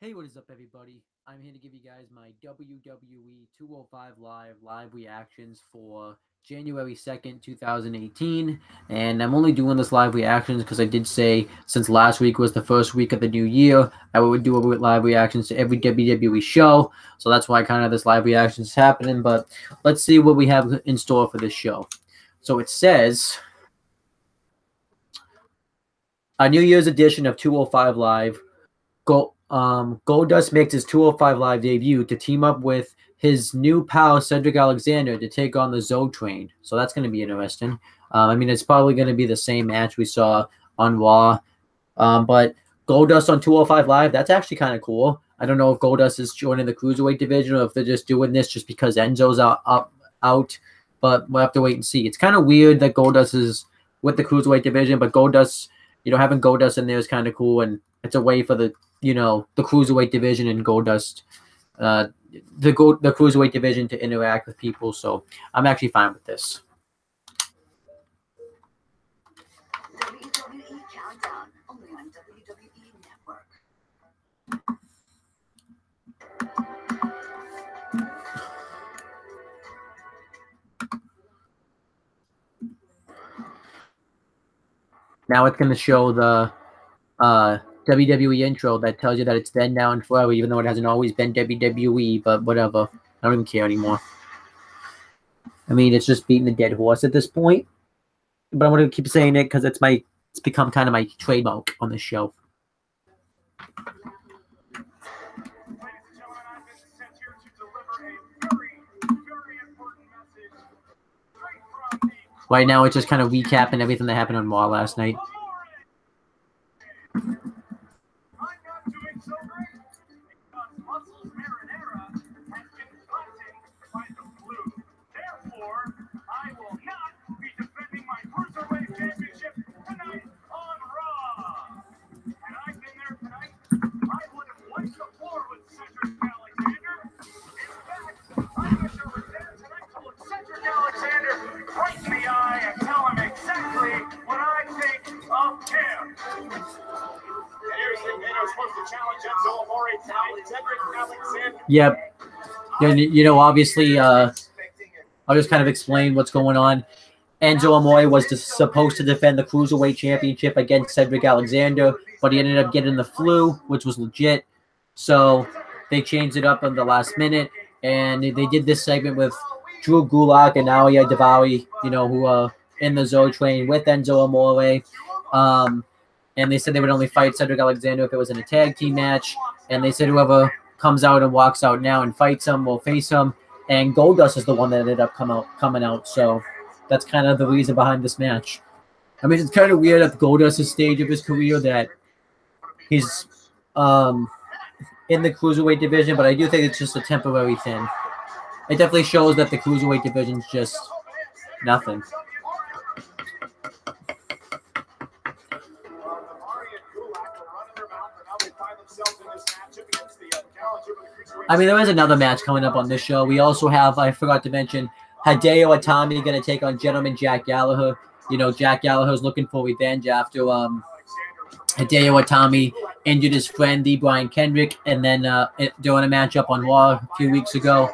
Hey, what is up, everybody? I'm here to give you guys my WWE 205 live reactions for January 2nd, 2018. And I'm only doing this live reactions because I did say since last week was the first week of the new year, I would do live reactions to every WWE show. So that's why kind of this live reactions is happening. But let's see what we have in store for this show. So it says a New Year's edition of 205 Live. Goldust makes his 205 Live debut to team up with his new pal Cedric Alexander to take on the Zoe Train. So that's going to be interesting. I mean, it's probably going to be the same match we saw on Raw. But Goldust on 205 Live, that's actually kind of cool. I don't know if Goldust is joining the Cruiserweight division or if they're just doing this just because Enzo's out. But we'll have to wait and see. It's kind of weird that Goldust is with the Cruiserweight division, but Goldust, having Goldust in there is kind of cool, and it's a way for the Cruiserweight division and Goldust, the Cruiserweight division to interact with people. So I'm actually fine with this. WWE Countdown, only on WWE Network. Now it's going to show the WWE intro that tells you that it's then, now, and forever, even though it hasn't always been WWE, but whatever. I don't even care anymore. I mean, it's just beating a dead horse at this point. But I'm going to keep saying it because it's become kind of my trademark on this show. Right now, it's just kind of recapping everything that happened on Raw last night. Yep. Obviously, I'll just kind of explain what's going on. Enzo Amore was supposed to defend the Cruiserweight Championship against Cedric Alexander, but he ended up getting the flu, which was legit. So they changed it up in the last minute, and they did this segment with Drew Gulak and Alia Davawi, who are in the Zoe Train with Enzo Amore. And they said they would only fight Cedric Alexander if it was in a tag team match. And they said whoever comes out and walks out now and fights him will face him. And Goldust is the one that ended up coming out. So that's kind of the reason behind this match. I mean, it's kind of weird at Goldust's stage of his career that he's in the Cruiserweight division, but I do think it's just a temporary thing. It definitely shows that the Cruiserweight division is just nothing. I mean, there is another match coming up on this show. We also have, I forgot to mention, Hideo Itami going to take on Gentleman Jack Gallagher. Jack Gallagher's looking for revenge after Hideo Itami injured his friend, the Brian Kendrick, and then during a matchup on Raw a few weeks ago.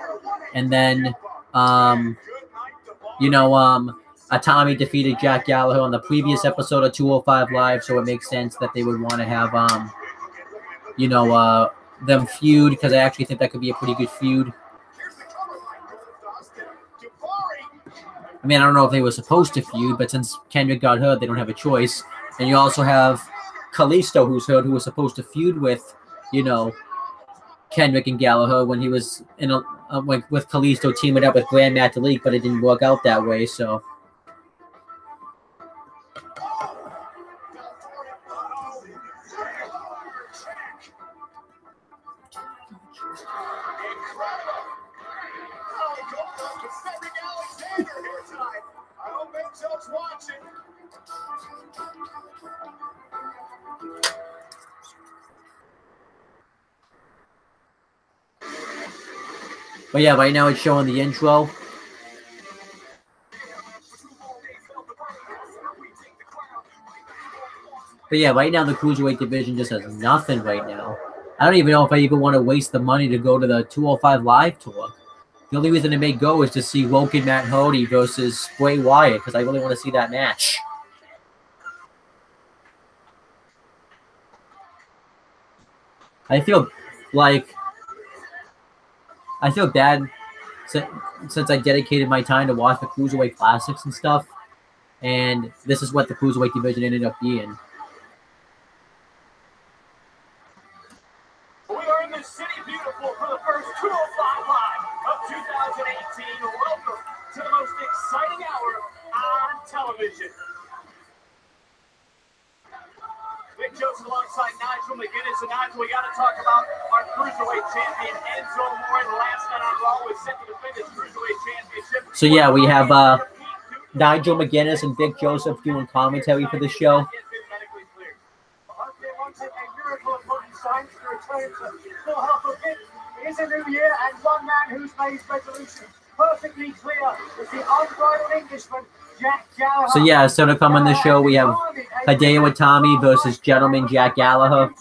And then, Itami defeated Jack Gallagher on the previous episode of 205 Live, so it makes sense that they would want to have, them feud, because I actually think that could be a pretty good feud. I mean, I don't know if they were supposed to feud, but since Kendrick got hurt, they don't have a choice. And you also have Kalisto, who's hurt, who was supposed to feud with, Kendrick and Gallagher when he was with Kalisto teaming up with Grand Metalik, but it didn't work out that way, so. But yeah, right now it's showing the intro. But yeah, right now the Cruiserweight division just has nothing right now. I don't even know if I even want to waste the money to go to the 205 Live tour. The only reason I may go is to see Woken Matt Hardy versus Bray Wyatt because I really want to see that match. I feel bad since I dedicated my time to watch the Cruiserweight Classics and stuff, and this is what the Cruiserweight division ended up being. We are in the City Beautiful for the first 205 Live of 2018. Welcome to the most exciting hour on television. Big Joseph alongside Nigel McGuinness. And Nigel, we got to talk about our Cruiserweight champion, Enzo Amore. Last night on Raw was set to defend his Cruiserweight championship. So yeah, we have Nigel McGuinness and Big Joseph doing commentary for the show. It is a new year, and one man who's made his resolution perfectly clear is the unbridled Englishman, Jack Gallagher. So yeah, so to come on the show, we have Hideo Itami versus Gentleman Jack Gallagher.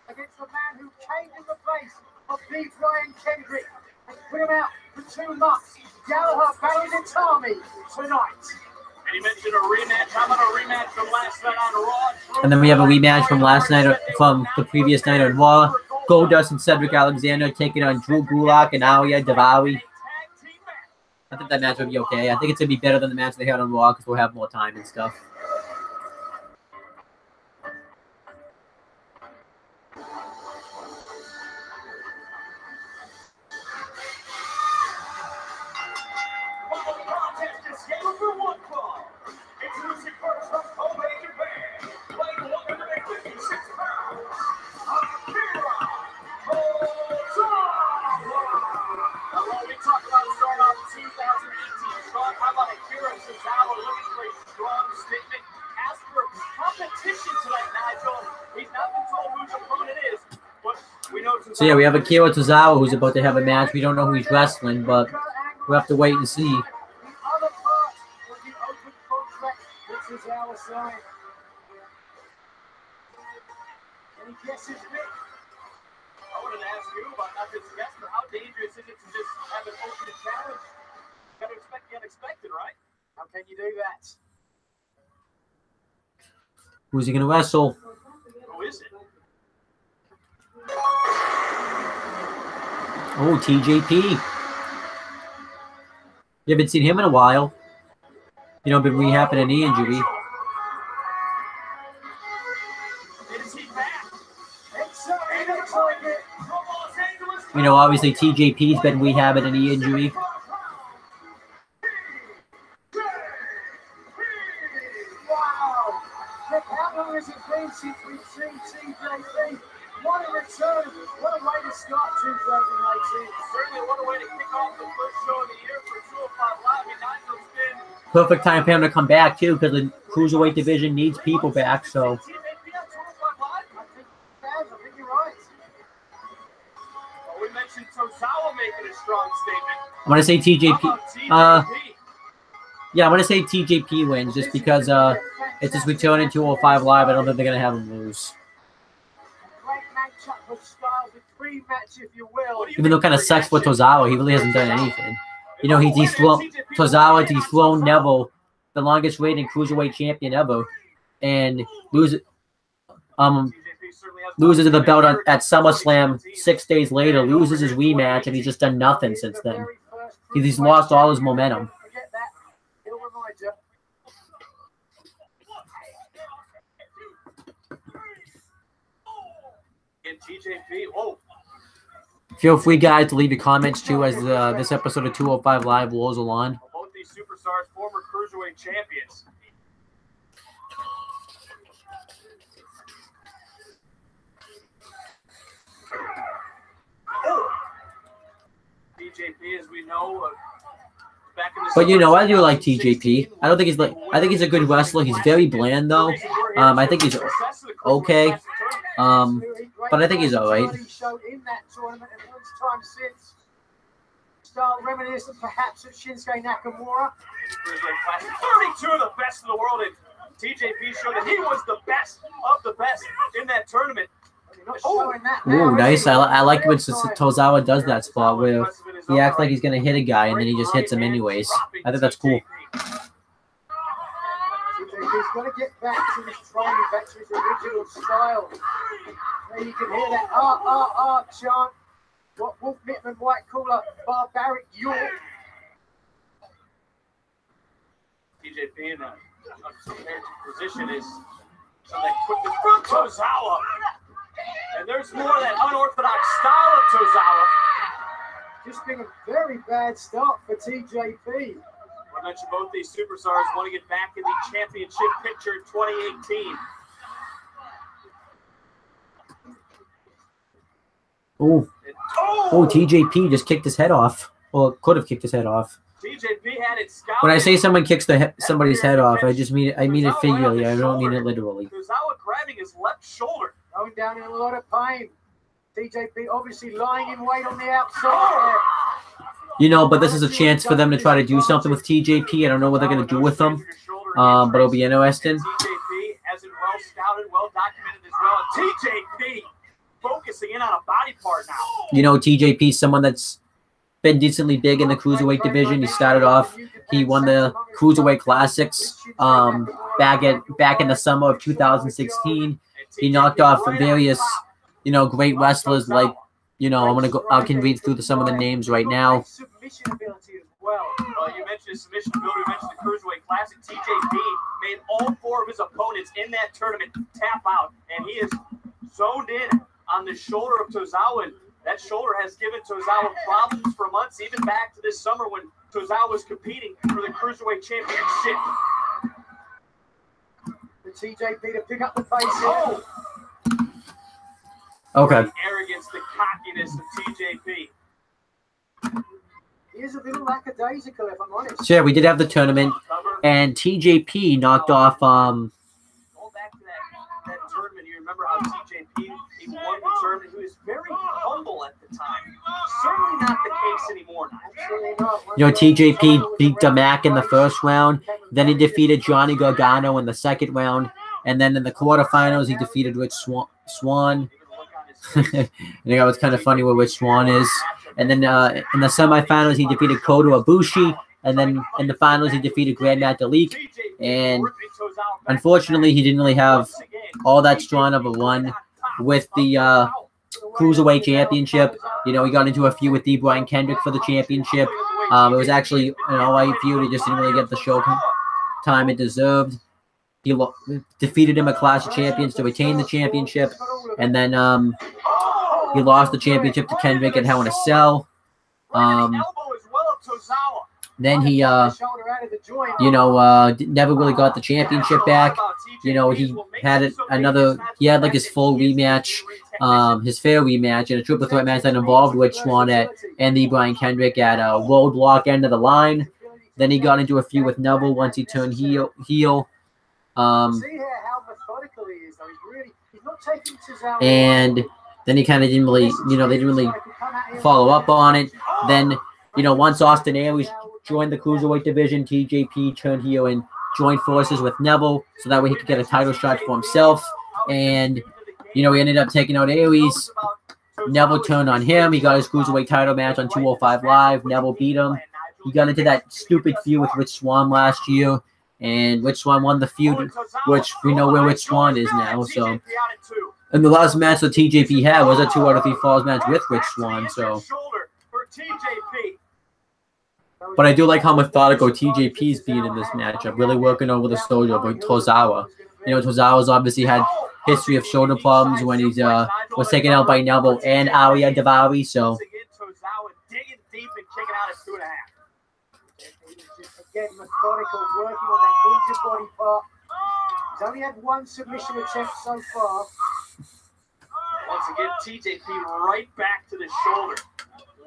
Against the man who came in the place of B. Brian Kendrick and put him out for 2 months. Gallagher battles Itami tonight. And he mentioned a rematch. How about a rematch from last night on Raw? And then we have a rematch from last night, from the previous night on Raw. Goldust and Cedric Alexander taking on Drew Gulak and Arya Daivari. I think that match will be okay. I think it's going to be better than the match they had on Raw because we'll have more time and stuff. So yeah, we have Akira Tozawa who's about to have a match. We don't know who he's wrestling, but we'll have to wait and see. Who's he going to wrestle? Who is it? Oh, TJP. You haven't seen him in a while. You know, been rehabbing a knee injury. You know, obviously TJP's been rehabbing a knee injury. What a return. What a way to start 2018. Certainly what a way to kick off the first show of the year for 205 Live. Perfect time for him to come back, too, because the Cruiserweight division needs people back, so. I think you're right. We mentioned Tozawa making a strong statement. I'm going to say TJP. Yeah, I'm going to say TJP wins just because it's his return in 205 Live. I don't think they're going to have him lose. Even though it kind of sucks for Tozawa, he really hasn't done anything. You know, he's Tozawa dethroned Neville, the longest reigning Cruiserweight champion ever, and loses the belt at SummerSlam 6 days later, loses his rematch, and he's just done nothing since then. He's lost all his momentum. Feel free, guys, to leave your comments, too, as this episode of 205 Live rolls along. Both these superstars, former Cruiserweight champions. TJP, as we know, back in the but you know, I do like TJP. I don't think he's like. I think he's a good wrestler. He's very bland, though. I think he's okay. But I think he's all right. Style reminiscent perhaps of Shinsuke Nakamura. 32 of the best in the world, and TJP showed that he was the best of the best in that tournament. You're not showing that Ooh, now, nice. is it? I like when Real time. Tozawa does that spot where he acts like he's going to hit a guy and then he just hits him anyways. I think that's cool. He's got to get back to his training, back to his original style. There you can hear that chant. What Wolf Mittman might call a barbaric York. TJP in a position is something quickly from Tozawa. And there's more of that unorthodox style of Tozawa. Just been a very bad start for TJP. I mentioned both these superstars want to get back in the championship picture in 2018. Oh, TJP just kicked his head off. Or could have kicked his head off. TJP had it scouted. When I say someone kicks somebody's head off, I mean it figuratively. I don't mean it literally. Tozawa grabbing his left shoulder. Going down in a lot of pain. TJP obviously lying in wait on the outside there. You know, but this is a chance for them to try to do something with TJP. I don't know what they're going to do with him, but it'll be interesting. TJP has it well scouted, well documented as well. TJP focusing in on a body part now. You know, TJP, someone that's been decently big in the Cruiserweight division. He started off, he won the Cruiserweight Classics back in the summer of 2016. He knocked off various, great wrestlers like, I can read through some of the names right now. Submission ability as well. You mentioned his submission ability. You mentioned the Cruiserweight Classic. TJP made all 4 of his opponents in that tournament tap out, and he is zoned in on the shoulder of Tozawa. That shoulder has given Tozawa problems for months, even back to this summer when Tozawa was competing for the Cruiserweight Championship. The TJP to pick up the pace here. Okay. The arrogance, the cockiness of TJP. He is a little lackadaisical, if I'm honest. So yeah, we did have the tournament, and TJP knocked off. Going back to that tournament, you remember how TJP he won the tournament. He was very humble at the time. Certainly not the case anymore now. TJP beat Damac in the first round. Then he defeated Johnny Gargano in the second round, and then in the quarterfinals he defeated Rich Swann. I think that was kind of funny where Rich Swann is. And then in the semifinals, he defeated Kota Ibushi. And then in the finals, he defeated Grand Metalik. And unfortunately, he didn't really have all that strong of a run with the Cruiserweight Championship. He got into a feud with D. Brian Kendrick for the championship. It was actually an all-right feud. He just didn't really get the show time it deserved. He defeated him at Clash of Champions to retain the championship. And then he lost the championship to Kendrick at Hell in a Cell. Then he, never really got the championship back. He had he had like his full rematch, his fair rematch, and a triple threat match that involved Rich Swann and the Brian Kendrick at Roadblock End of the Line. Then he got into a feud with Neville once he turned heel. See here how methodical he is, though. He's not taking Tozawa. And then he kind of didn't really, they didn't really follow up on it. Then, once Austin Aries joined the Cruiserweight division, TJP turned heel and joined forces with Neville so that way he could get a title shot for himself. And, he ended up taking out Aries. Neville turned on him. He got his Cruiserweight title match on 205 Live. Neville beat him. He got into that stupid feud with Rich Swann last year. And Rich Swann won the feud, which we know where Rich Swann is now. So, and the last match that TJP had was a 2 out of 3 falls match with Rich Swann. So, but I do like how methodical TJP's being in this matchup, really working over the shoulder of Tozawa. Tozawa's obviously had history of shoulder problems when he was taken out by Neville and Arya Daivari. So, again, methodical, working on that injured body part. He's only had 1 submission attempt so far. Once again, TJP right back to the shoulder,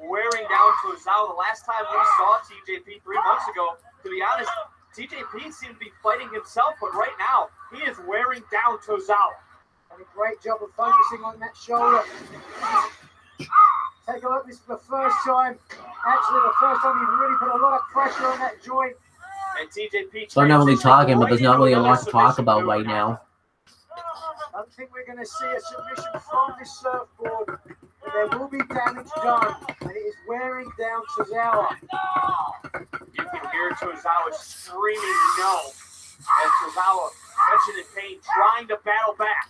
wearing down Tozawa. The last time we saw TJP 3 months ago, to be honest, TJP seemed to be fighting himself, but right now, he is wearing down Tozawa. And a great job of focusing on that shoulder. Take a look, this is the first time. Actually, the first time you've really put a lot of pressure on that joint. And TJP. So I'm not really talking, but there's not really a lot to talk about right now. don't think we're going to see a submission from this surfboard. But there will be damage done, and it is wearing down Tozawa. You can hear Tozawa screaming no as Tozawa, wretched in pain, trying to battle back.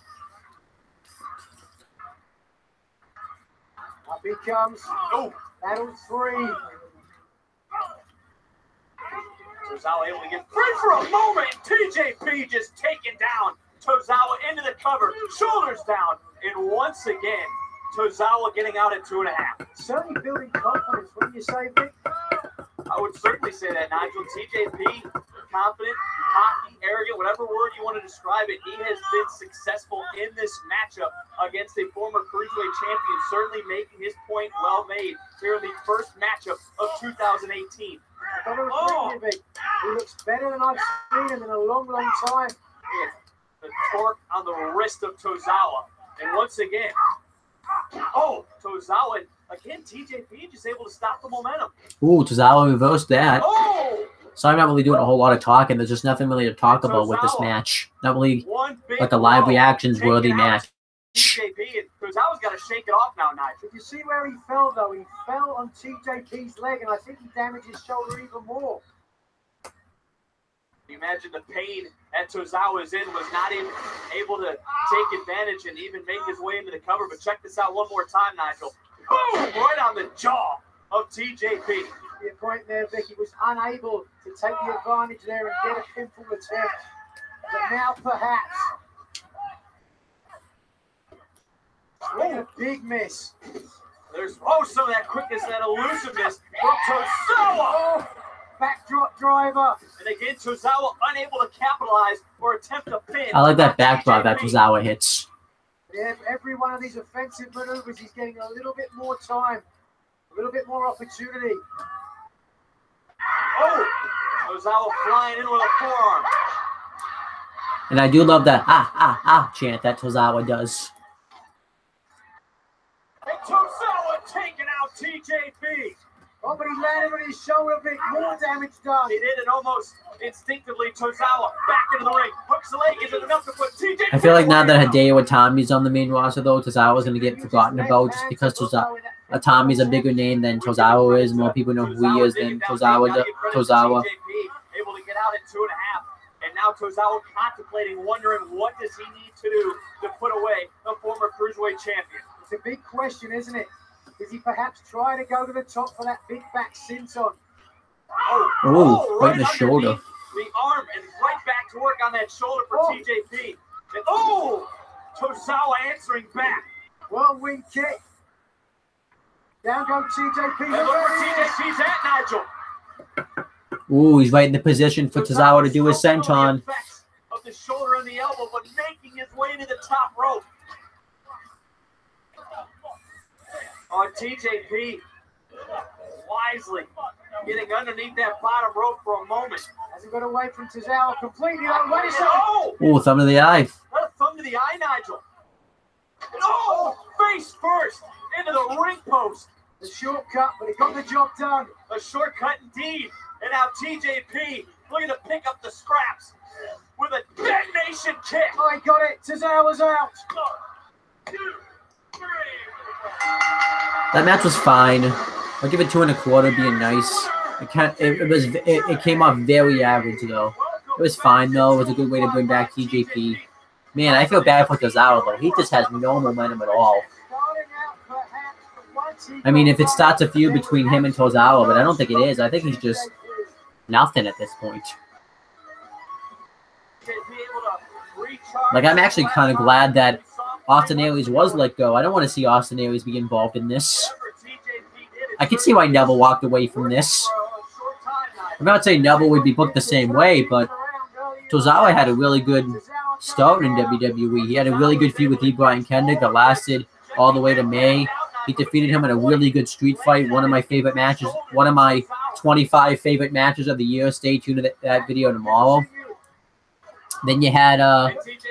Up he comes. Oh, Battle 3. Tozawa able to get free for a moment. TJP just taken down. Tozawa into the cover, shoulders down, and once again, Tozawa getting out at 2.5. Certainly building confidence, wouldn't you say, Vic? I would certainly say that, Nigel. TJP, confident, cocky, arrogant, whatever word you want to describe it, he has been successful in this matchup against a former Cruiserweight champion, certainly making his point well made here in the first matchup of 2018. Oh. He looks better than I've seen him in a long, long time. Yeah. The torque on the wrist of Tozawa. And once again, Tozawa, again, TJP just able to stop the momentum. Ooh, Tozawa reversed that. Oh! So I'm not really doing a whole lot of talking. There's just nothing really to talk about with this match. Not really like a live reactions worthy match. TJP, and Tozawa's got to shake it off now, Nigel. Did you see where he fell, though? He fell on TJP's leg, and I think he damaged his shoulder even more. You imagine the pain that Tozawa is in, was not even able to take advantage and even make his way into the cover. But check this out one more time, Nigel. Boom! Right on the jaw of TJP. Your point there, Vic. He was unable to take the advantage there and get a pinfall attempt. But now, perhaps. A big miss. There's some of that quickness, that elusiveness from Tozawa. Backdrop driver. And again, Tozawa unable to capitalize or attempt a pin. I like that backdrop that Tozawa hits. Yeah, every one of these offensive maneuvers, he's getting a little bit more time, a little bit more opportunity. Tozawa flying in with a forearm. And I do love that chant that Tozawa does. And Tozawa taking out TJP. Oh, but he landed on his shoulder, Vic. More damage done. He did it almost instinctively. Tozawa back into the ring. Hooks the leg. Is it enough to put TJP? I feel like now that Hideo Itami's on the main roster, though, Tozawa's going to get forgotten about just because Itami's a bigger name than Tozawa is. More people know who he is than Tozawa. Able to get out at 2.5. And now Tozawa contemplating, wondering what does he need to do to put away the former Cruiserweight champion. It's a big question, isn't it? Does he perhaps try to go to the top for that big back senton? Right in the shoulder. The arm, and right back to work on that shoulder for TJP. And Tozawa answering back. Whirlwind kick. Down goes TJP. And look where TJP's at, Nigel. Ooh, he's right in the position for Tozawa to do his senton. Of the shoulder and the elbow, but making his way to the top rope. TJP wisely getting underneath that bottom rope for a moment. Hasn't got away from Tozawa completely. Thumb to the eye. What a thumb to the eye, Nigel. Face first into the ring post. The shortcut, but he got the job done. A shortcut indeed. And now TJP looking to pick up the scraps with a detonation kick. I got it. Tozawa's out. 1, 2, 3. That match was fine. I'll give it 2.25 being nice. It came off very average though. It was fine though. It was a good way to bring back TJP. Man, I feel bad for Tozawa though. He just has no momentum at all. I mean, if it starts a feud between him and Tozawa, but I don't think it is. I think he's just nothing at this point. Like, I'm actually kind of glad that Austin Aries was let go. I don't want to see Austin Aries be involved in this. I can see why Neville walked away from this. I'm not saying Neville would be booked the same way, but Tozawa had a really good start in WWE. He had a really good feud with E. Brian Kendrick that lasted all the way to May. He defeated him in a really good street fight. One of my favorite matches. One of my 25 favorite matches of the year. Stay tuned to that video tomorrow. Then you had,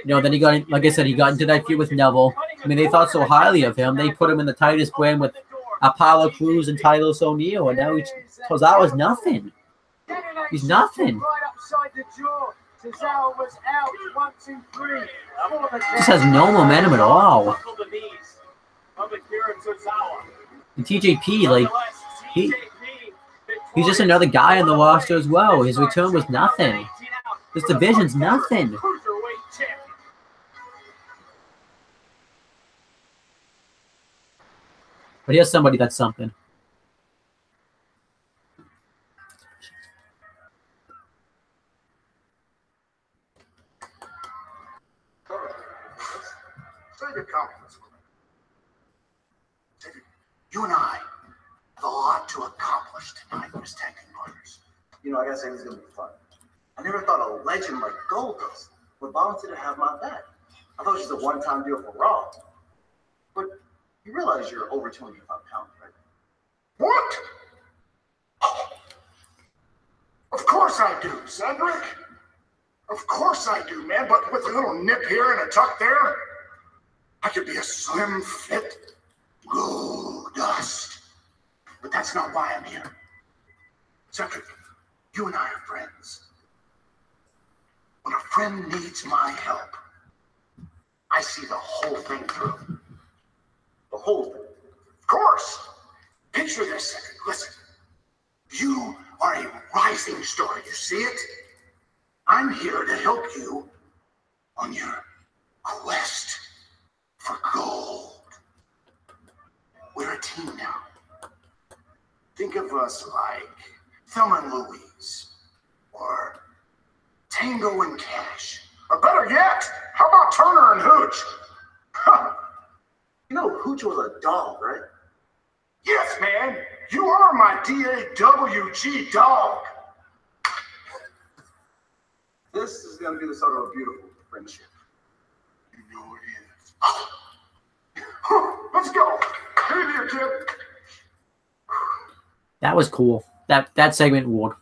then he got, like I said, he got into that feud with Neville. I mean, they thought so highly of him. They put him in the tightest brand with Apollo Crews and Titus O'Neil, and now Tozawa's nothing. He's nothing. Tozawa was out. 1, 2, 3. This has no momentum at all. And TJP, like, he's just another guy on the roster as well. His return was nothing. This division's nothing. But here's somebody that's something. You and I have a lot to accomplish tonight, Miss Tag Team Partners. You know, I gotta say this is gonna be fun. I never thought a legend like Goldust would volunteer to have my back. I thought it was just a one-time deal for Raw. But you realize you're over 205 pounds, right? What? Of course I do, Cedric. Of course I do, man. But with a little nip here and a tuck there, I could be a slim, fit Goldust. But that's not why I'm here. Cedric, you and I are friends. When a friend needs my help, I see the whole thing through. The whole thing. Of course. Picture this, Cedric. Listen. You are a rising star. You see it? I'm here to help you on your quest for gold. We're a team now. Think of us like Thelma and Louise, or Tango and Cash, or better yet, how about Turner and Hooch? Huh. You know, Hooch was a dog, right? Yes, man. You are my DAWG dog. This is gonna be the start of a beautiful friendship. You know it is. Let's go. Hey there, kid. That was cool. That segment would.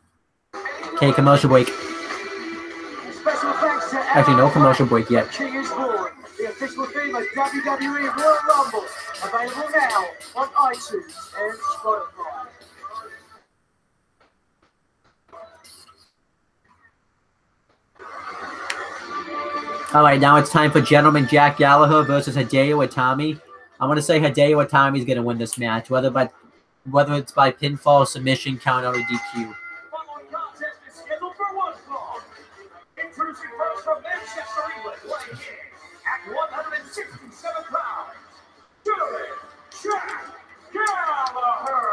Okay, commercial break. Special thanks to Actually, no commercial break yet. King is born, the official theme of WWE Royal Rumble. Available now on iTunes and Spotify. All right, now it's time for Gentleman Jack Gallagher versus Hideo Itami. I'm going to say Hideo Itami is going to win this match, whether it's by pinfall, submission, count, or DQ. Following contest is scheduled for one fall. Introducing first from Manchester, England, weighing in at 167 pounds, Gentleman Jack Gallagher.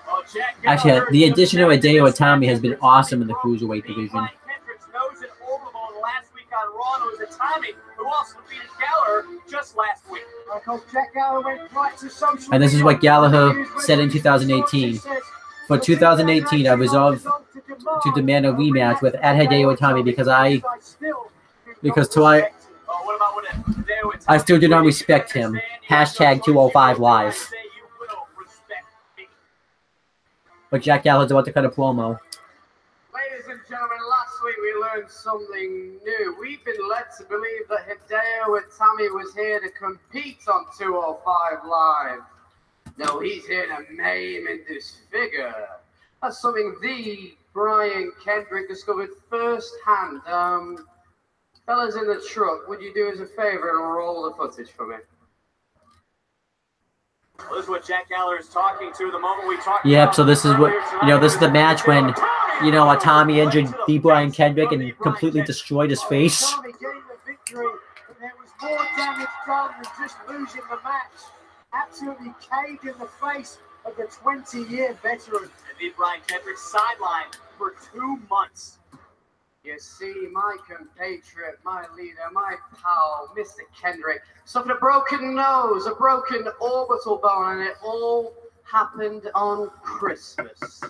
Well, Jack Actually, Gallagher the is addition of just Hideo this Itami has match been is awesome in the from cruiserweight the division. Brian Kendrick's nose and overbone last week on Raw. It was Itami who also defeated Gallagher just last week. Because Jack Gallagher went right to social And this is what media. Gallagher said in 2018. For 2018, I resolved to demand a rematch with Hideo Itami because I still do not respect him. Hashtag 205 Live. But Jack Gallagher's about to cut a promo. Ladies and gentlemen, last week we learned something new. We've been led to believe that Hideo Itami was here to compete on 205 Live. No, he's here to maim and disfigure. That's something the Brian Kendrick discovered firsthand. Fellas in the truck, would you do us a favor and roll the footage for me? Well, this is what Jack Gallagher is talking to the moment we talked Yep, about so this is what, this is the match when, Itami injured the Brian Kendrick and completely destroyed his face. Itami getting the victory, but there was more damage done than just losing the match. Absolutely caved in the face of the 20-year veteran. And beat Brian Kendrick sidelined for 2 months. You see, my compatriot, my leader, my pal, Mr. Kendrick, suffered a broken nose, a broken orbital bone, and it all happened on Christmas.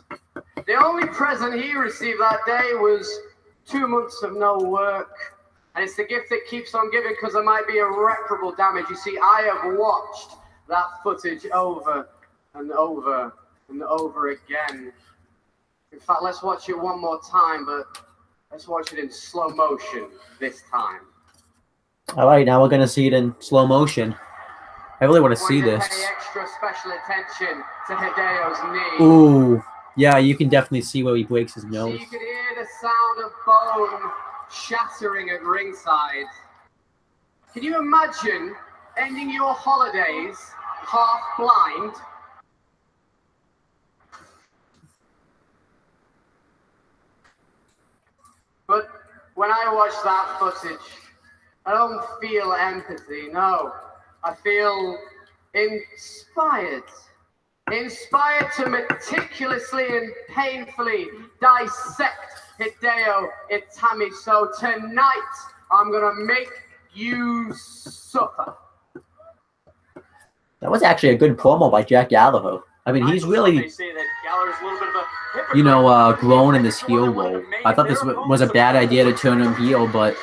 The only present he received that day was 2 months of no work. And it's the gift that keeps on giving because there might be irreparable damage. You see, I have watched that footage over and over and over again. In fact, let's watch it one more time, but let's watch it in slow motion this time. All right, now we're going to see it in slow motion. I really want to see this. Pay extra special attention to Hideo's knee. Ooh, yeah, you can definitely see where he breaks his So nose. you can hear the sound of bone shattering at ringside. Can you imagine ending your holidays half blind? But when I watch that footage, I don't feel empathy, no. I feel inspired. Inspired to meticulously and painfully dissect Hideo Itami. So tonight, I'm going to make you suffer. That was actually a good promo by Jack Gallagher. I mean, he's really, you know, grown in this heel role. I thought this was a bad idea to turn him heel, but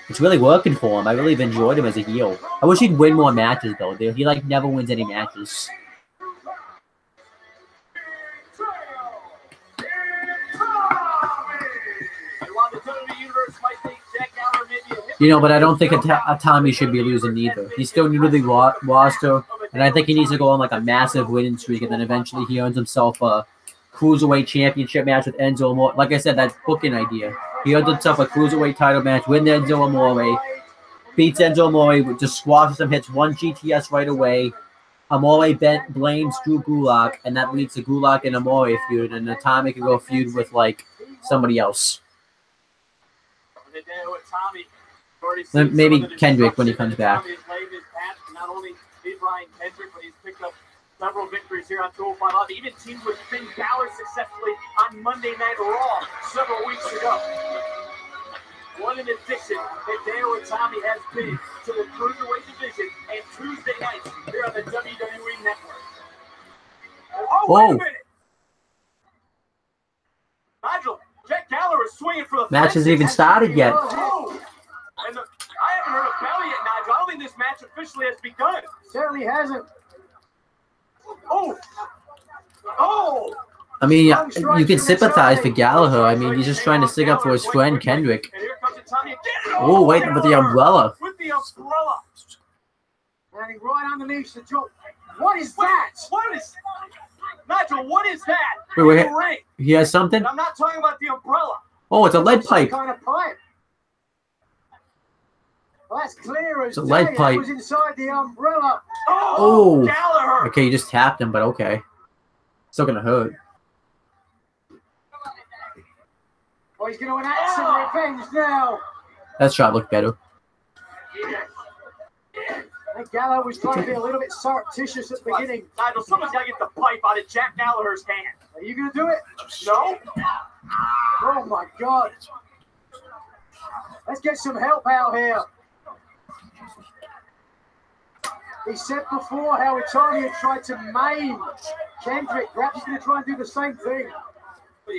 it's really working for him. I really enjoyed him as a heel. I wish he'd win more matches, though. He, like, never wins any matches. You know, but I don't think Tommy should be losing either. He's still new to the roster, and I think he needs to go on like a massive winning streak, and then eventually he earns himself a Cruiserweight Championship match with Enzo Amore. Like I said, that booking idea. He earns himself a Cruiserweight title match with Enzo Amore, beats Enzo Amore, just squashes him, hits one GTS right away. Amore blames Drew Gulak, and that leads to Gulak and Amore feud, and Tommy can go feud with like somebody else. Maybe Kendrick when he comes back. Not only did Brian Kendrick, but he's picked up several victories here on 205 Live. Even teamed with Finn Balor successfully on Monday Night Raw several weeks ago. What an addition Hideo Itami has been to the Cruiserweight division and Tuesday nights here on the WWE Network. Oh, wait a minute! Nigel, Jack Gallagher is swinging for the match hasn't even started yet. Oh. And I haven't heard a belly yet, Nigel. I don't think this match officially has begun. Certainly hasn't. Oh! Oh! I mean, you can sympathize for Gallagher. I mean, he's just trying to stick up for his friend Kendrick. Oh, wait, with the umbrella. With the umbrella. Landing right underneath the jaw. What is that? What is Nigel, what is that? Wait, he has something? And I'm not talking about the umbrella. Oh, it's a lead pipe. What kind of pipe? Well, that's clear as it's a lead pipe. It was inside the umbrella. Oh, Gallagher. Okay, you just tapped him, but okay. Still gonna hurt. Oh, he's gonna enact some revenge now. That shot looked better. I think Gallagher was trying to be a little bit surreptitious at the beginning. Nigel, someone's got to get the pipe out of Jack Gallagher's hand. Are you going to do it? No. Oh, my God. Let's get some help out here. He said before how Itami had tried to maim Kendrick. Perhaps he's going to try and do the same thing.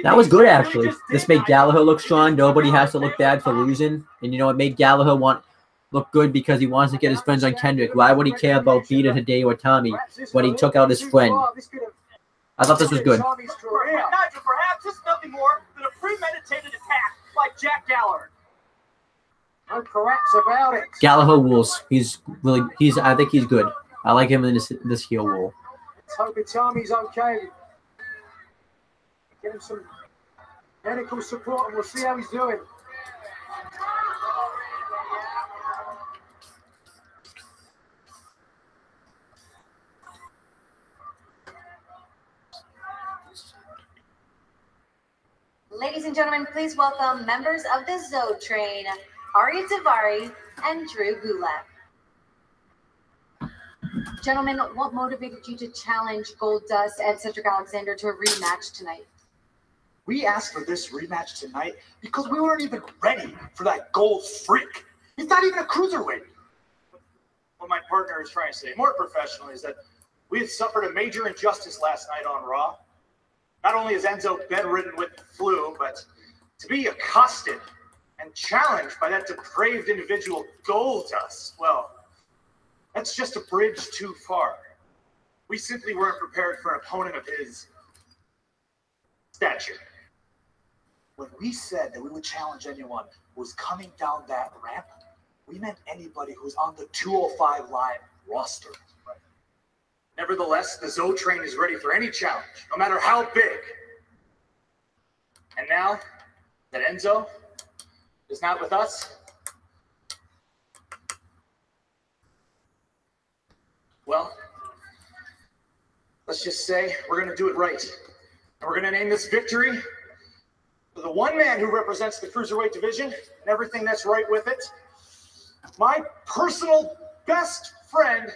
That was good, actually. This made Gallagher look strong. Nobody has to look bad for losing. And, you know, it made Gallagher look good because he wants to get his friends on Kendrick. Why would he care about beating Hideo Itami when he took out his friend? I thought this was good. Nigel, perhaps it's nothing more than a premeditated attack by Jack Gallagher. No perhaps about it. Gallagher rules. I think he's good. I like him in this heel role. Let's hope Itami's okay. Get him some medical support and we'll see how he's doing. Ladies and gentlemen, please welcome members of the Zoe Train, Arya Daivari and Drew Gulak. Gentlemen, what motivated you to challenge Goldust and Cedric Alexander to a rematch tonight? We asked for this rematch tonight because we weren't even ready for that gold freak. He's not even a cruiserweight. What my partner is trying to say, more professionally, is that we had suffered a major injustice last night on Raw. Not only is Enzo bedridden with the flu, but to be accosted and challenged by that depraved individual Goldust, well, that's just a bridge too far. We simply weren't prepared for an opponent of his stature. When we said that we would challenge anyone who was coming down that ramp, we meant anybody who's on the 205 Live roster. Nevertheless, the Zoe Train is ready for any challenge, no matter how big. And now that Enzo is not with us, well, let's just say we're going to do it right. And we're going to name this victory for the one man who represents the Cruiserweight division and everything that's right with it. My personal best friend.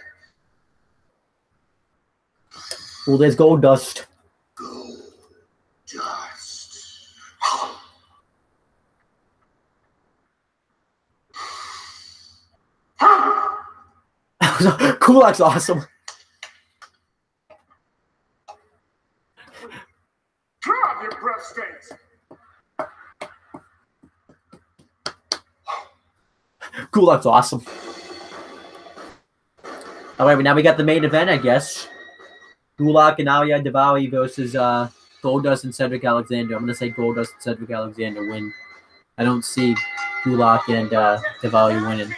Well, there's Gold Dust. Kulak's awesome. Drop your breath stinks. Kulak's awesome. All right, now we got the main event, I guess. Gulak and Arya Daivari versus Goldust and Cedric Alexander. I'm going to say Goldust and Cedric Alexander win. I don't see Gulak and Daivari winning.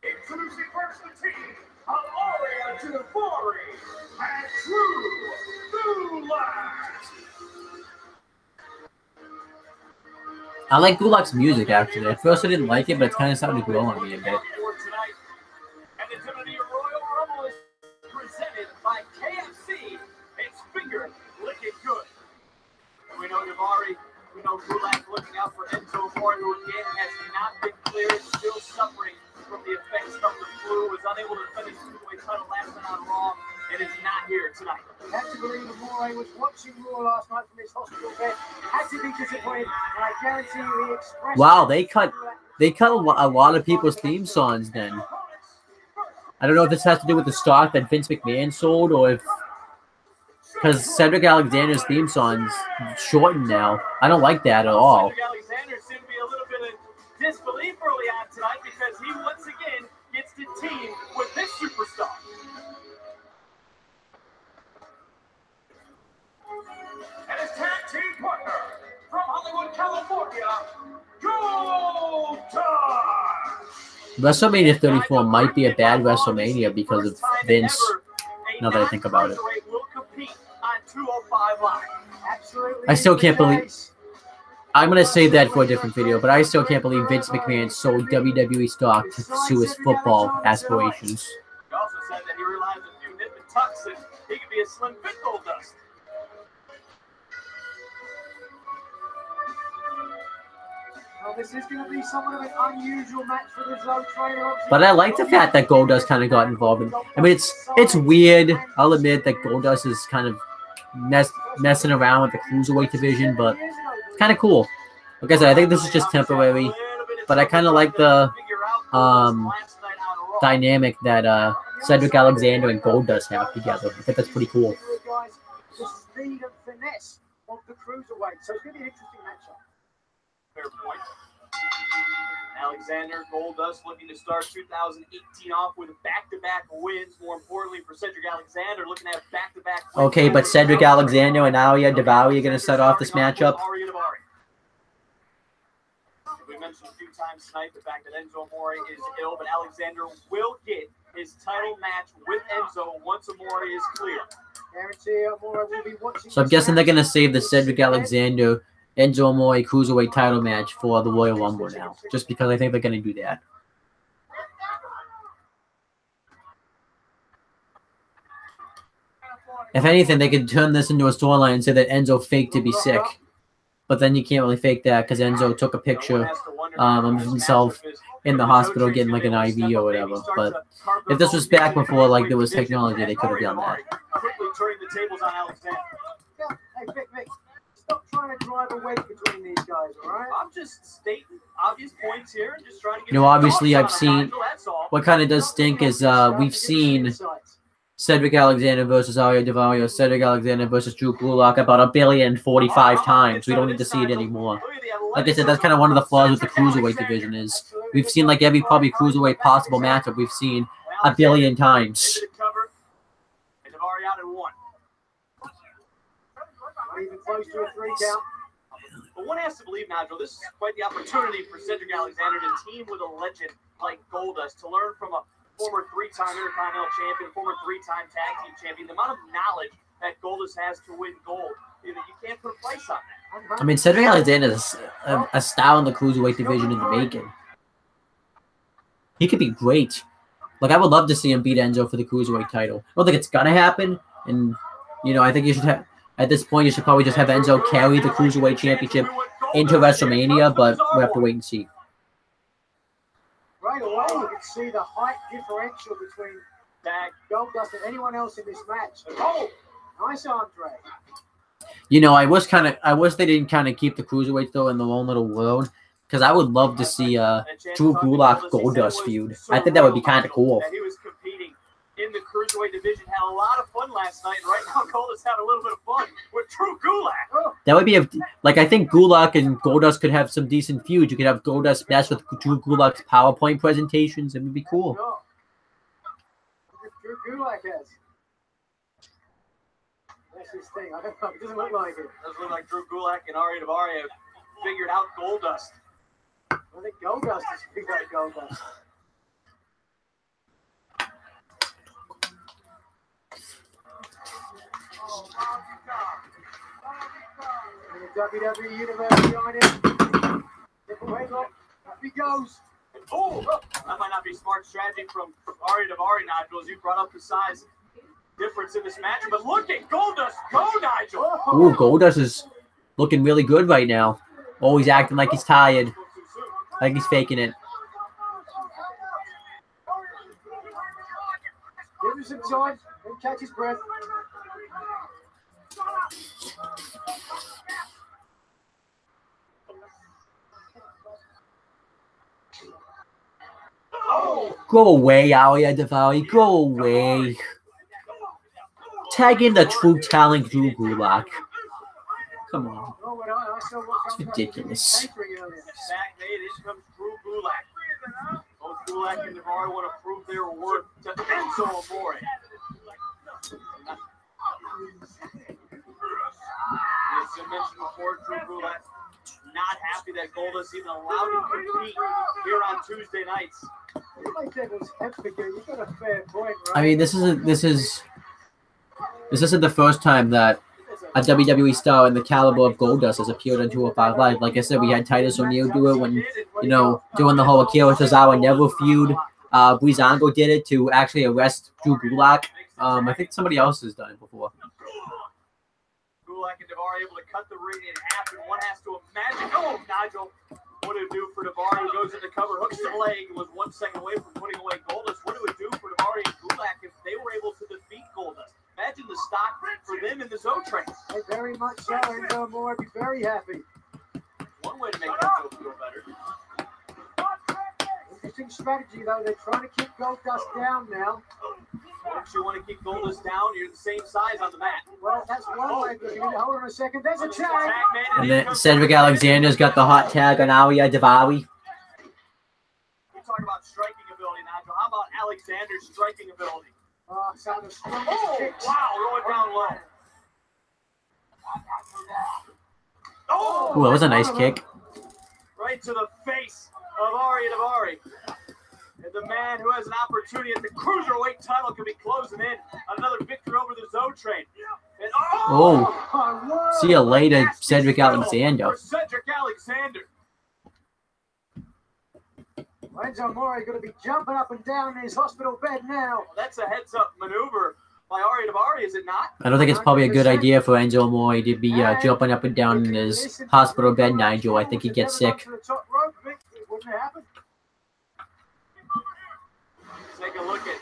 Introducing first the team of Arya Daivari and Drew Gulak. I like Gulak's music, actually. At first I didn't like it, but it's kind of starting to grow on me a bit. We know Daivari, we know Gulak looking out for Enzo Amore, who again has not been cleared, still suffering from the effects of the flu, was unable to defend his cruiserweight title last night on Raw, and is not here tonight. Had to believe Amore was watching Raw last night from his hospital bed. Had to be disappointed, and I guarantee you he expressed. Wow, they cut a lot of people's theme songs then. I don't know if this has to do with the stock that Vince McMahon sold, or if because Cedric Alexander's theme song's shortened now. I don't like that at all. Cedric Alexander seemed to be a little bit of disbelief early on tonight because he once again gets to team with this superstar. And his tag team partner from Hollywood, California, Goldust. WrestleMania 34 might be a bad WrestleMania because of Vince, now that I think about it. I still can't believe... I'm going to save that for a different video, but I still can't believe Vince McMahon sold WWE stock to pursue his football aspirations. He also said that he realized a few nip and tucks and he could be a slim fit Goldust. Well, this is going to be somewhat of an unusual match for the Zone Trainer. But I like the fact that Goldust kind of got involved in. I mean, it's weird. I'll admit that Goldust is kind of messing around with the cruiserweight division, but it's kind of cool. Like I said, I think this is just temporary, but I kind of like the dynamic that Cedric Alexander and Goldust have together. I think that's pretty cool. The speed and finesse of the cruiserweight, so it's going to be an interesting matchup. Fair point. Alexander, Goldust looking to start 2018 off with back-to-back wins. More importantly for Cedric Alexander, looking at back-to-back wins. Okay, but Cedric Alexander and Arya Daivari are going to start off this matchup. We mentioned a few times tonight the fact that Enzo Amore is ill, but Alexander will get his title match with Enzo once Amore is clear. So I'm guessing they're going to save the Cedric Alexander Enzo Amore Cruiserweight title match for the Royal Rumble now, just because I think they're going to do that. If anything, they could turn this into a storyline and say that Enzo faked to be sick. But then you can't really fake that because Enzo took a picture of himself in the hospital getting like an IV or whatever. But if this was back before like there was technology, they could have done that. Quickly turning the tables on Alexander. Hey, Vic, stop trying to drive a wedge between these guys, all right? I'm just stating obvious points here and just trying to get. You know, obviously I've seen what kind of does stink is we've seen Cedric Alexander versus Arya Daivari or Cedric Alexander versus Drew Gulak about 1,045 times. We don't need to see it anymore. Like I said, that's kind of one of the flaws with the cruiserweight division is we've seen like every probably cruiserweight possible matchup we've seen 1 billion times. Even close to a 3 count. But one has to believe, Nigel, this is quite the opportunity for Cedric Alexander to team with a legend like Goldust, to learn from a former 3-time Intercontinental Champion, former 3-time Tag Team Champion. The amount of knowledge that Goldust has to win gold, you can't put a price on that. I mean, Cedric Alexander is a star in the cruiserweight division in the making. He could be great. Like, I would love to see him beat Enzo for the cruiserweight title. I don't think it's gonna happen, and I think you should have. At this point, you should probably just have Enzo carry the cruiserweight championship into WrestleMania, but we'll have to wait and see. Right away, you can see the height differential between Goldust and anyone else in this match. Oh, nice arm drag. I wish they didn't kind of keep the cruiserweights though in their own little world, because I would love to see Drew Gulak Goldust feud. I think that would be kind of cool. He was competing in the cruiserweight division, had a lot of fun last night. And right now, Goldust having a little bit of fun with Drew Gulak. That would be I think Gulak and Goldust could have some decent feuds. You could have Goldust mess with Drew Gulak's PowerPoint presentations. It would be cool. Drew Gulak has. That's his thing. I don't know. It doesn't look like it. Doesn't look like Drew Gulak and Ari Daivari have figured out Goldust. I think Goldust has figured out Goldust. In the WWE Universe behind him. Up he goes. Oh, that might not be smart strategy from Ari Daivari, Nigel, as you brought up the size difference in this match. But look at Goldust go, Nigel. Ooh, Goldust is looking really good right now. Oh, he's acting like he's tired. Like he's faking it. Give him some time and catch his breath. Go away, Ari Daivari. Go away. Tag in the true talent, Drew Gulak. Come on. It's ridiculous. Back made, in comes Drew Gulak. Both Gulak and Daivari want to prove their worth to Enzo Amore. As I mentioned before, Drew Gulak not happy that Goldust even allowed him to compete here on Tuesday nights. I mean, this isn't the first time that a WWE star in the caliber of Goldust has appeared on 205 Live. Like I said, we had Titus O'Neil do it when, doing the whole Akira Tozawa never feud. Breezango did it to actually arrest Drew Gulak. I think somebody else has done it before. Gulak and Daivari able to cut the ring in half, and one has to imagine. Oh, Nigel, what it would do for Daivari, who goes in the cover, hooks the leg, and was 1 second away from putting away Goldust. What it would do for Daivari and Gulak if they were able to defeat Goldust? Imagine the stock for them in the Zo train. Hey, very much so. Enzo Amore would be very happy. One way to make Enzo feel better. Interesting strategy, though. They're trying to keep Goldust down now. Once you want to keep Goldust down, you're the same size on the mat. Well, that's one way of looking at it. Hold on a second. There's a tag. And then Cedric Alexander's got the hot tag on Ari Daivari. You talk about striking ability, Nigel. How about Alexander's striking ability? Oh, wow, going down low. Oh, ooh, that was a nice kick. Right to the face of Ari Daivari. And the man who has an opportunity at the cruiserweight title could be closing in on another victory over the Zo train. And, oh, see you later, Cedric Alexander. Cedric Alexander. Enzo Amore going to be jumping up and down in his hospital bed now. Well, that's a heads-up maneuver by Ari Daivari, is it not? I don't think it's probably a good idea for Enzo Amore to be jumping up and down in his hospital bed, Nigel. I think he'd get sick. Take a look at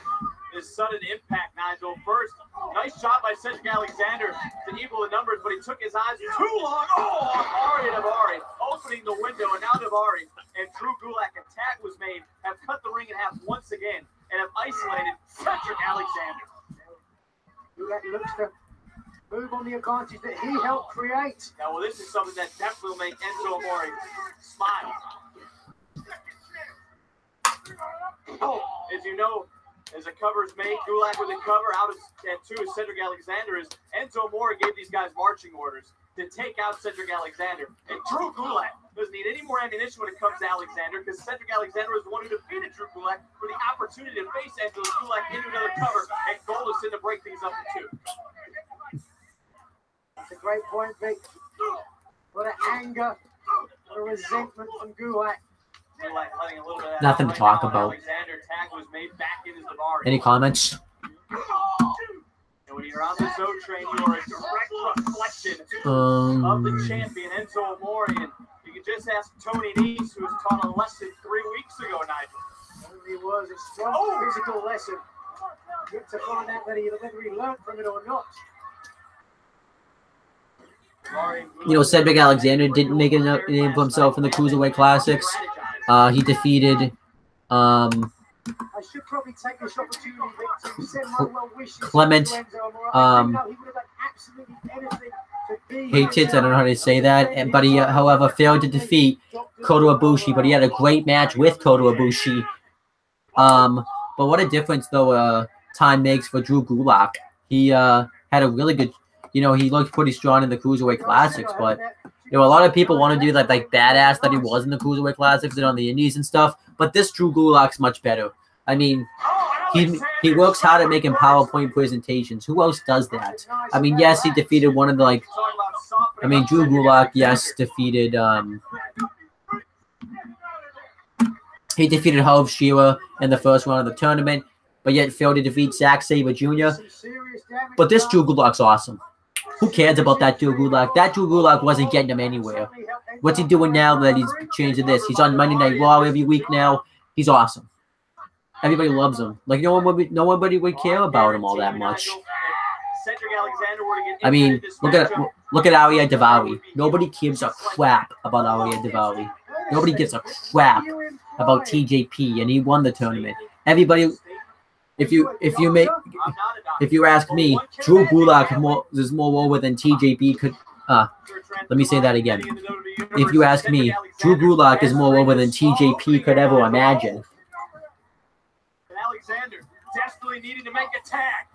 this sudden impact, Nigel. First, nice job by Cedric Alexander to equal the numbers, but he took his eyes too long. Oh, Ari Daivari opening the window, and now Daivari and Drew Gulak, a tag was made, have cut the ring in half once again and have isolated Cedric Alexander. Gulak looks to move on the advantage that he helped create. Now, well, this is something that definitely will make Enzo Amore smile. Oh, as you know, as a cover is made, Gulak with a cover out at 2 is Cedric Alexander. As Enzo Amore gave these guys marching orders to take out Cedric Alexander. And Drew Gulak doesn't need any more ammunition when it comes to Alexander, because Cedric Alexander was the one who defeated Drew Gulak for the opportunity to face Enzo Gulak into another cover, and Goldust in to break things up to 2. That's a great point, Vic. for the anger, for the resentment from Gulak. Nothing to talk about. Alexander tag was made back in his Davari. Any comments? And when you're on the Zo train, you are a direct reflection of the champion, Enzo Amore. And you can just ask Tony Nese, who was taught a lesson 3 weeks ago, Nigel. It was a strong physical lesson. Good to find out whether he learned from it or not. You know, Cedric Alexander didn't make a name for himself in the Cruiserweight Classics. He defeated I should probably take this opportunity to send my well wishes Clement to Enzo Amore. I do know he would have done absolutely anything to be Patriots. I don't know how to say that, but he, however, failed to defeat Kota Ibushi. But he had a great match with Kota Ibushi. But what a difference, though, time makes for Drew Gulak. He had a really good, you know, he looked pretty strong in the Cruiserweight Classics, but you know, a lot of people want to do that like badass that he was in the Cruiserweight Classics and on the Indies and stuff. But this Drew Gulak's much better. I mean, he works hard at making PowerPoint presentations. Who else does that? I mean, yes, he defeated one of the like. I mean, Drew Gulak, yes, defeated. He defeated Hove Shearer in the first round of the tournament, but yet failed to defeat Zack Sabre Jr. But this Drew Gulak's awesome. Who cares about that Drew Gulak? That Drew Gulak wasn't getting him anywhere. What's he doing now that he's changing this? He's on Monday Night Raw every week now. He's awesome. Everybody loves him. Like nobody would care about him all that much. I mean, look at Ariya Daivari. Nobody gives a crap about Ariya Daivari. Nobody gives a crap about TJP, and he won the tournament. Everybody, if you ask me, Drew Gulak is more over than TJP could. Let me say that again. If you ask me, Drew Gulak is more over than TJP could ever imagine. Alexander desperately needing to make a tag.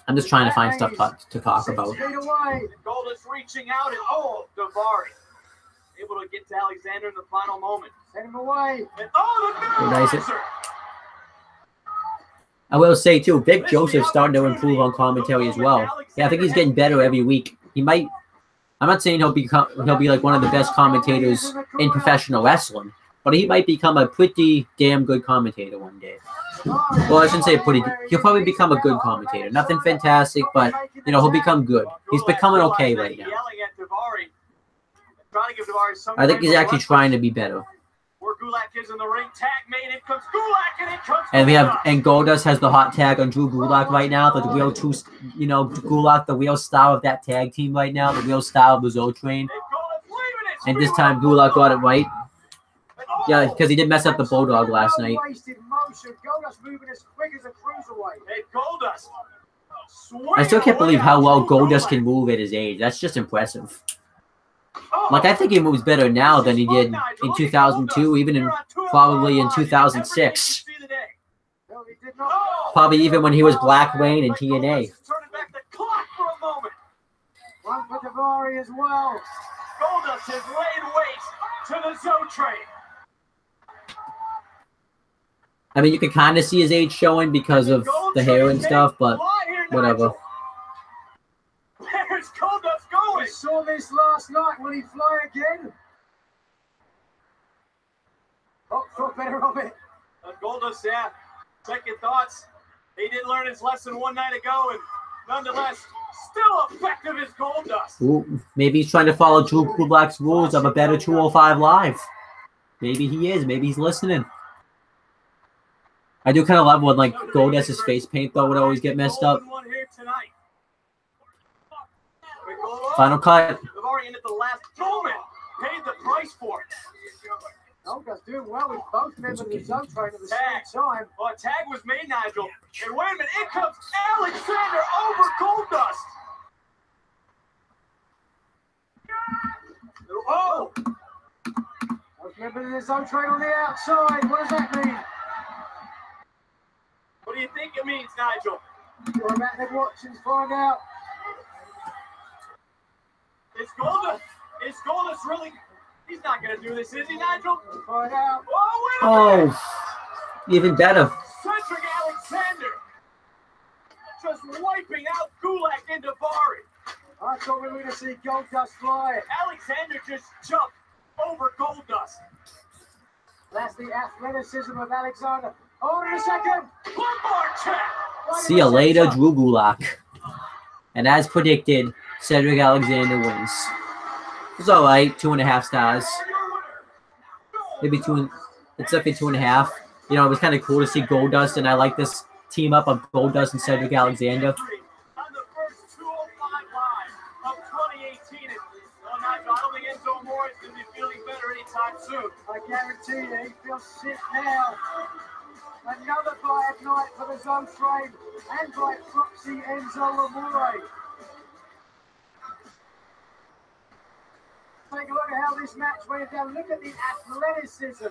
I'm just trying to find stuff to talk about. Goldust reaching out and Daivari able to get to Alexander in the final moment. Send him away. And, the neutralizer. I will say too, Vic Joseph's starting to improve on commentary as well. Yeah, I think he's getting better every week. He might. I'm not saying he'll be like one of the best commentators in professional wrestling, but he might become a pretty damn good commentator one day. Well, I shouldn't say pretty. He'll probably become a good commentator. Nothing fantastic, but you know he'll become good. He's becoming okay right now. I think he's actually trying to be better. And we have Goldust has the hot tag on Drew Gulak right now. The real two, you know, Gulak, the real star of that tag team right now, the real star of the Zo Train. And this time Gulak got it right. Yeah, because he did mess up the Bulldog last night. I still can't believe how well Goldust can move at his age. That's just impressive. Like, I think he moves better now than he did in 2002, even probably in 2006. Probably even when he was Black Reign in TNA. One for Daivari as well. Goldust has laid waste to the Zo Train. I mean, you can kind of see his age showing because of the hair and stuff, but whatever. Where's Goldust going? We saw this last night. Will he fly again? Oh, thought better of it. Goldust, yeah. Second thoughts. He did learn his lesson one night ago, and nonetheless, still effective as Goldust. Ooh, maybe he's trying to follow Drew Gulak's rules of a better 205 Live. Maybe he is. Maybe he's listening. I do kind of love when, like, Goldust's face paint, though, would always get messed up. Final cut. They've already ended the last moment. Paid the price for it. Goldust doing well with both members of the Zo Train at the same time. Well, a tag was made, Nigel. And wait a minute, in comes Alexander over Goldust. Oh! Both members of the Zo Train on the outside. What does that mean? What do you think it means, Nigel? We're about to watch and find out. Is Goldust really? He's not going to do this, is he, Nigel? We'll find out. Oh, even better. Cedric Alexander just wiping out Gulak and Daivari. I thought we were going to see Goldust fly. Alexander just jumped over Goldust. That's the athleticism of Alexander. Hold on a second. Lumbar check. See you later, Drew Gulak. And as predicted, Cedric Alexander wins. It's all right, 2.5 stars. Maybe two. It's definitely 2.5. You know, it was kind of cool to see Goldust, and I like this team up of Goldust and Cedric Alexander. On the first 205 Live of 2018. I don't think Enzo Amore is going to be feeling better anytime soon. I guarantee you, he feels sick now. Another bad night for the Zone Train and by proxy Enzo Amore. Take a look at how this match went down. Look at the athleticism.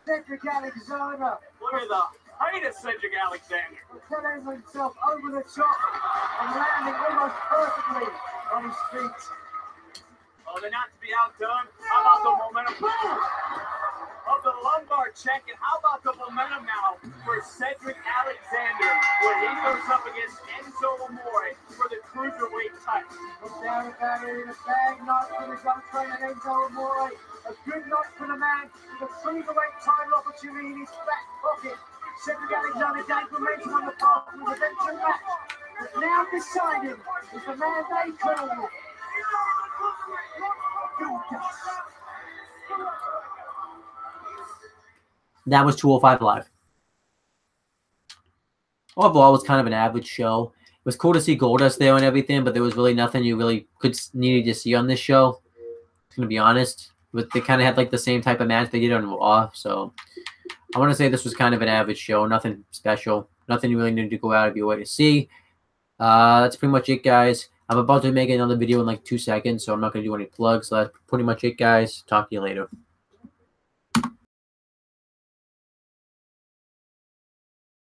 Cedric Alexander. Look at the height of Cedric Alexander. Putting himself over the top and landing almost perfectly on his feet. Oh, they're not to be outdone. How about the momentum of the lumbar check? And how about the momentum now for Cedric Alexander when he goes up against Enzo Amore for the cruiserweight title? No doubt about it. A bad night for the Zone Train and Enzo Amore. A good night for the man with a cruiserweight title opportunity in his back pocket. Cedric Alexander gained momentum on the path to the eventual match. But now deciding is the man they call That was 205 Live. Overall, it was kind of an average show. It was cool to see Goldust there and everything, but there was really nothing you really needed to see on this show. I'm going to be honest. They kind of had like the same type of match they did on Raw, so I want to say this was kind of an average show. Nothing special. Nothing you really need to go out of your way to see. That's pretty much it, guys. I'm about to make another video in like 2 seconds, so I'm not going to do any plugs. So that's pretty much it, guys. Talk to you later.